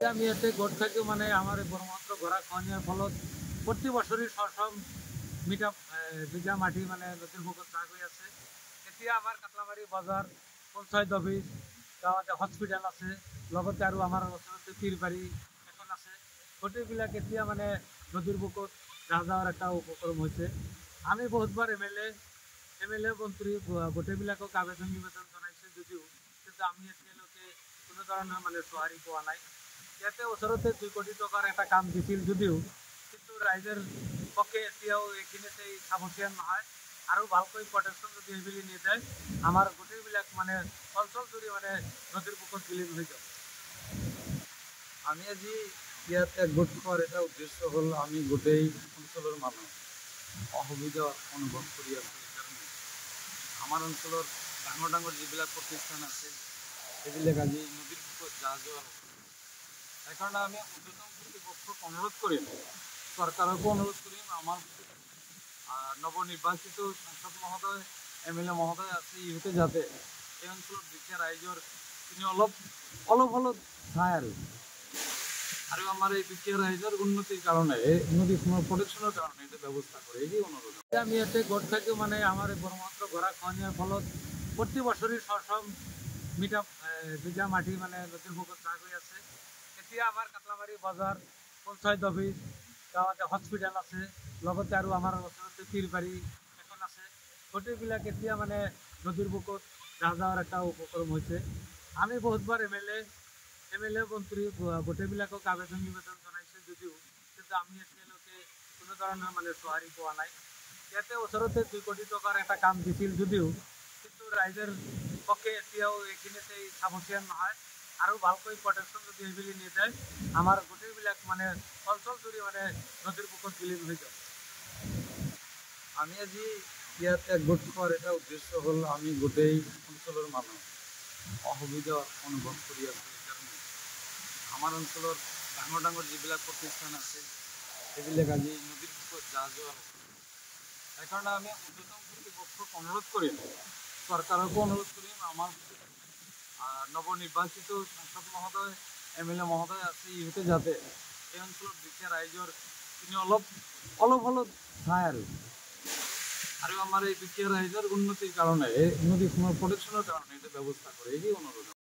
আমি এতে গোট থাকি মানে আমার ব্রহ্মপুত্র ঘোরা খনিয়ার ফলত প্রতি বছরই সব মিটা বিঘা মাটি মানে নদীর বুকত ভাগ হয়ে আছে। এতিয়া আমার কাটলামারি বাজার পঞ্চায়েত অফিস গাঁৱতে হস্পিটেল আছে, লগতে আৰু আমাৰ ওচৰতে পীৰবাৰী এখন আছে। গোটেইবিলাক এতিয়া মানে নদীৰ বুকত যাহ যাৱাৰ এটা উপক্ৰম হৈছে। আমি বহুতবাৰ এম এল এ মন্ত্ৰী গোটেইবিলাকক আবেদন নিবেদন জনাইছোঁ যদিও কিন্তু আমি এতিয়ালৈকে কোনো ধৰণৰ মানে সঁহাৰি পোৱা নাই। ইয়াতে ওচৰতে 2 কোটি টকাৰ এটা কাম দিছিল যদিও কিন্তু ৰাইজৰ পক্ষে এতিয়াও এইখিনিতেই সামৰ্থ্য নহয়। আৰু ভালকৈ প্ৰটেকশ্যন যদি এইবুলি নিদিয়ে আমাৰ গোটেইবিলাক মানে অঞ্চল জুৰি মানে নদীৰ বুকত বিলীন হৈ যাব। আমি আজি ইয়াত একগোট খোৱাৰ এটা উদ্দেশ্য হ'ল আমি গোটেই অঞ্চলৰ মানুহ অসুবিধা অনুভৱ কৰি আছোঁ। সেইকাৰণে আমাৰ অঞ্চলৰ ডাঙৰ ডাঙৰ যিবিলাক প্ৰতিষ্ঠান আছে সেইবিলাক আজি নদীৰ বুকত যাহ যোৱা হৈছে। সেইকাৰণে আমি উদ্যোতন কৰ্তৃপক্ষক অনুৰোধ কৰিম, চৰকাৰকো অনুৰোধ কৰিম, আমাৰ নৱনিৰ্বাচিত সাংসদ মহোদয় এম.এল.এ. মহোদয় আছে ইহঁতে যাতে এই অঞ্চলত দুখীয়া ৰাইজৰ অলপ অলপ চায় আৰু আমাৰ এই দুখীয়া ৰাইজৰ উন্নতিৰ কাৰণে এই নদীখনৰ প্ৰটেকশ্যনৰ কাৰণে এটা ব্যৱস্থা কৰে, এই অনুৰোধ। আমি এতে গোট থাকি মানে আমার ব্রহ্মপুত্র ঘোরা খনিয়ার ফলত প্রতি বছরই সব মিটা বিঘা মাটি মানে নদীর বুকত ভাগ হয়ে আছে। এতিয়া আমার কাটলামারি বাজার পঞ্চায়েত অফিস গাঁৱতে হস্পিটেল আছে, লগতে আৰু আমাৰ ওচৰতে পীৰবাৰী এখন আছে। গোটেইবিলাক এতিয়া মানে নদীৰ বুকত যাহ যাৱাৰ এটা উপক্ৰম হৈছে। আমি বহুতবাৰ এম এল এ মন্ত্ৰী গোটেইবিলাকক আবেদন নিবেদন জনাইছোঁ যদিও কিন্তু আমি এতিয়ালৈকে কোনো ধৰণৰ মানে সঁহাৰি পোৱা নাই। ইয়াতে ওচৰতে 2 কোটি টকাৰ এটা কাম দিছিল যদিও কিন্তু ৰাইজৰ পক্ষে এতিয়াও এইখিনিতেই সামৰ্থ্য নহয়। আৰু ভালকৈ প্ৰটেকশ্যন যদি এইবুলি নিদিয়ে আমাৰ গোটেইবিলাক মানে অঞ্চল জুৰি মানে নদীৰ বুকত বিলীন হৈ যাব। আমি আজি ইয়াত একগোট খোৱাৰ এটা উদ্দেশ্য হ'ল আমি গোটেই অঞ্চলৰ মানুহ অসুবিধা অনুভৱ কৰি আছোঁ। সেইকাৰণে আমাৰ অঞ্চলৰ ডাঙৰ ডাঙৰ যিবিলাক প্ৰতিষ্ঠান আছে সেইবিলাক আজি নদীৰ বুকত যাহ যোৱা হৈছে। সেইকাৰণে আমি উদ্যোতন কৰ্তৃপক্ষক অনুৰোধ কৰিম, চৰকাৰকো অনুৰোধ কৰিম, আমাৰ নৱনিৰ্বাচিত সাংসদ মহোদয় এম.এল.এ. মহোদয় আছে ইহঁতে যাতে এই অঞ্চলত দুখীয়া ৰাইজৰ অলপ চায় আৰু আমাৰ এই দুখীয়া ৰাইজৰ উন্নতিৰ কাৰণে এই নদীখনৰ প্ৰটেকশ্যনৰ কাৰণে এটা ব্যৱস্থা কৰে, এই অনুৰোধ।